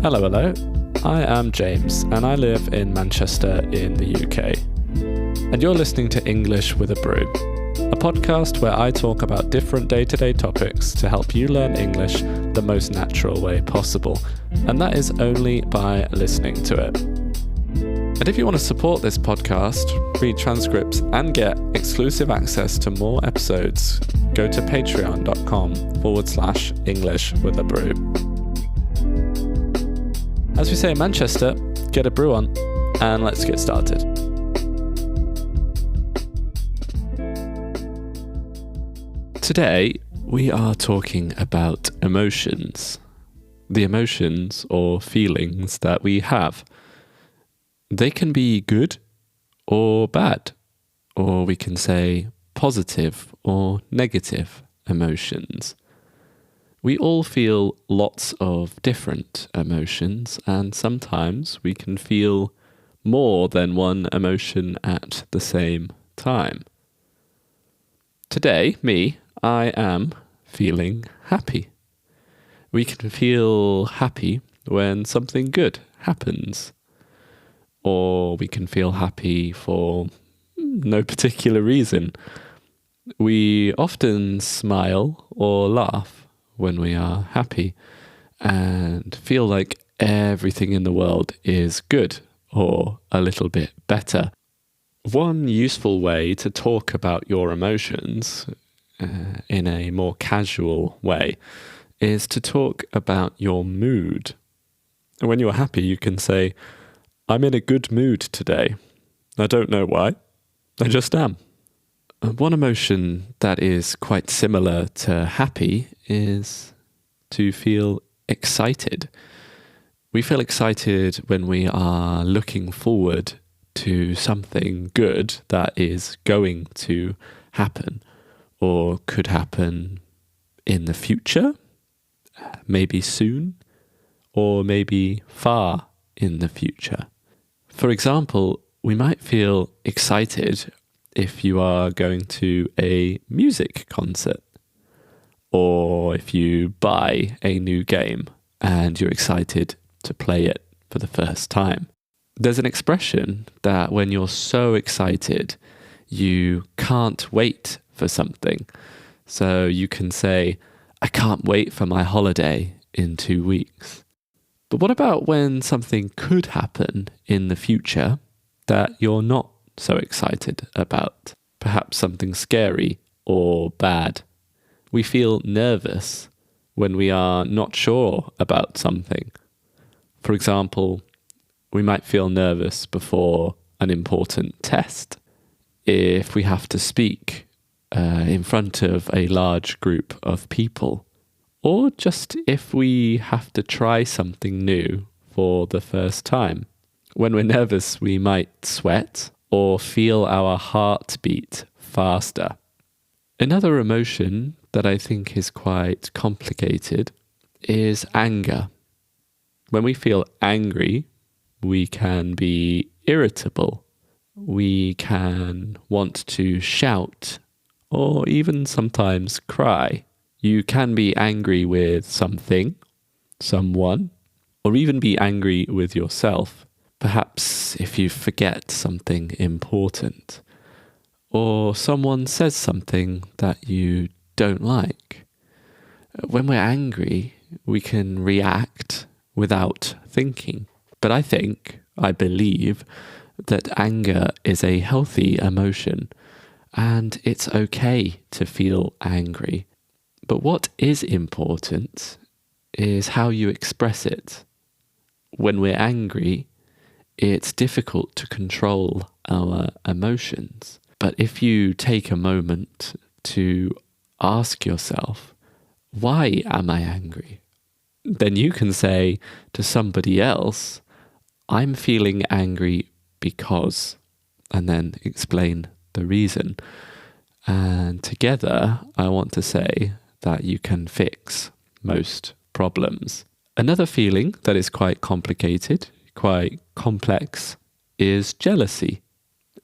Hello. I am James, and I live in Manchester in the UK. And you're listening to English with a Brew, a podcast where I talk about different day-to-day topics to help you learn English the most natural way possible. And that is only by listening to it. And if you want to support this podcast, read transcripts, and get exclusive access to more episodes, go to patreon.com/English with a Brew. As we say in Manchester, get a brew on, and let's get started. Today, we are talking about emotions. The emotions or feelings that we have. They can be good or bad, or we can say positive or negative emotions. We all feel lots of different emotions, and sometimes we can feel more than one emotion at the same time. Today, I am feeling happy. We can feel happy when something good happens. Or we can feel happy for no particular reason. We often smile or laugh when we are happy and feel like everything in the world is good or a little bit better. One useful way to talk about your emotions in a more casual way is to talk about your mood. When you're happy, you can say, I'm in a good mood today. I don't know why. I just am. One emotion that is quite similar to happy is to feel excited. We feel excited when we are looking forward to something good that is going to happen or could happen in the future, maybe soon, or maybe far in the future. For example, we might feel excited if you are going to a music concert, or if you buy a new game and you're excited to play it for the first time. There's an expression that when you're so excited, you can't wait for something. So you can say, I can't wait for my holiday in 2 weeks. But what about when something could happen in the future that you're not so excited about? Perhaps something scary or bad. We feel nervous when we are not sure about something. For example, we might feel nervous before an important test. If we have to speak in front of a large group of people. Or just if we have to try something new for the first time. When we're nervous, we might sweat or feel our heart beat faster. Another emotion that I think is quite complicated is anger. When we feel angry, we can be irritable. We can want to shout or even sometimes cry. You can be angry with something, someone, or even be angry with yourself. Perhaps if you forget something important, or someone says something that you don't like. When we're angry, we can react without thinking. But I believe that anger is a healthy emotion, and it's okay to feel angry. But what is important is how you express it. When we're angry, it's difficult to control our emotions. But if you take a moment to ask yourself, why am I angry? Then you can say to somebody else, I'm feeling angry because, and then explain the reason. And together, I want to say that you can fix most problems. Another feeling that is quite complicated, quite complex, is jealousy.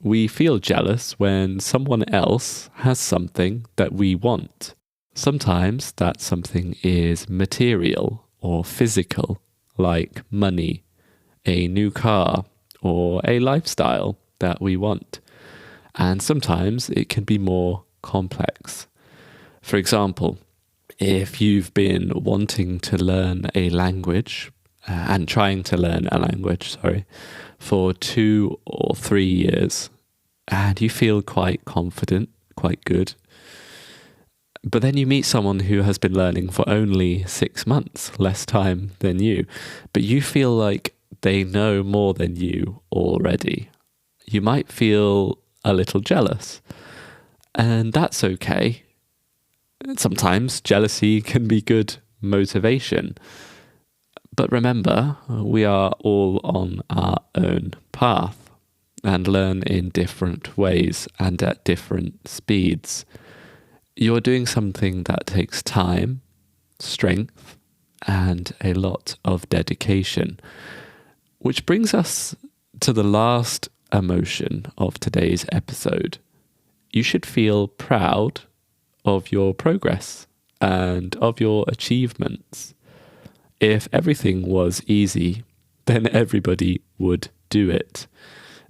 We feel jealous when someone else has something that we want. Sometimes that something is material or physical, like money, a new car, or a lifestyle that we want. And sometimes it can be more complex. For example, if you've been wanting to learn a language and trying to learn a language, for 2 or 3 years, and you feel quite confident, quite good, but then you meet someone who has been learning for only 6 months, less time than you, but you feel like they know more than you already. You might feel a little jealous, and that's okay. Sometimes jealousy can be good motivation. But remember, we are all on our own path and learn in different ways and at different speeds. You're doing something that takes time, strength, and a lot of dedication. Which brings us to the last emotion of today's episode. You should feel proud of your progress and of your achievements. If everything was easy, then everybody would do it.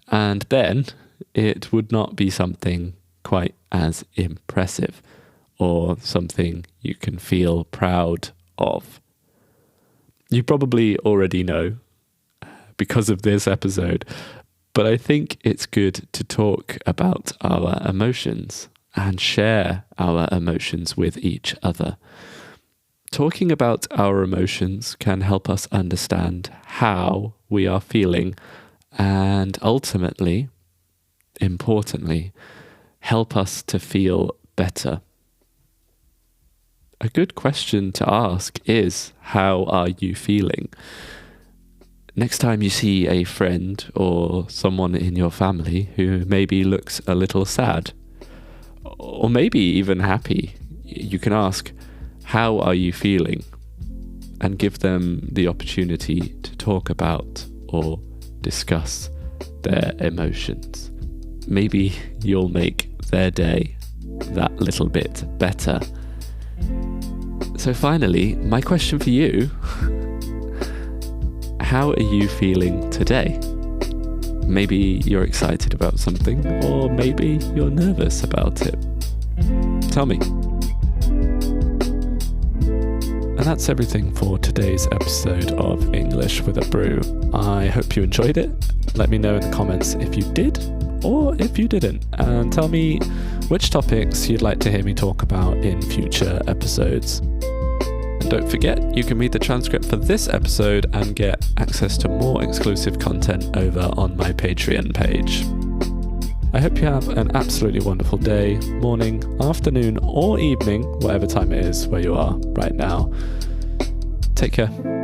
And then it would not be something quite as impressive or something you can feel proud of. You probably already know because of this episode, but I think it's good to talk about our emotions and share our emotions with each other. Talking about our emotions can help us understand how we are feeling and ultimately, importantly, help us to feel better. A good question to ask is, how are you feeling? Next time you see a friend or someone in your family who maybe looks a little sad, or maybe even happy, you can ask, how are you feeling? And give them the opportunity to talk about or discuss their emotions. Maybe you'll make their day that little bit better. So finally, my question for you, how are you feeling today? Maybe you're excited about something, or maybe you're nervous about it. Tell me. And that's everything for today's episode of English with a Brew. I hope you enjoyed it. Let me know in the comments if you did or if you didn't. And tell me which topics you'd like to hear me talk about in future episodes. And don't forget, you can read the transcript for this episode and get access to more exclusive content over on my Patreon page. I hope you have an absolutely wonderful day, morning, afternoon, or evening, whatever time it is where you are right now. Take care.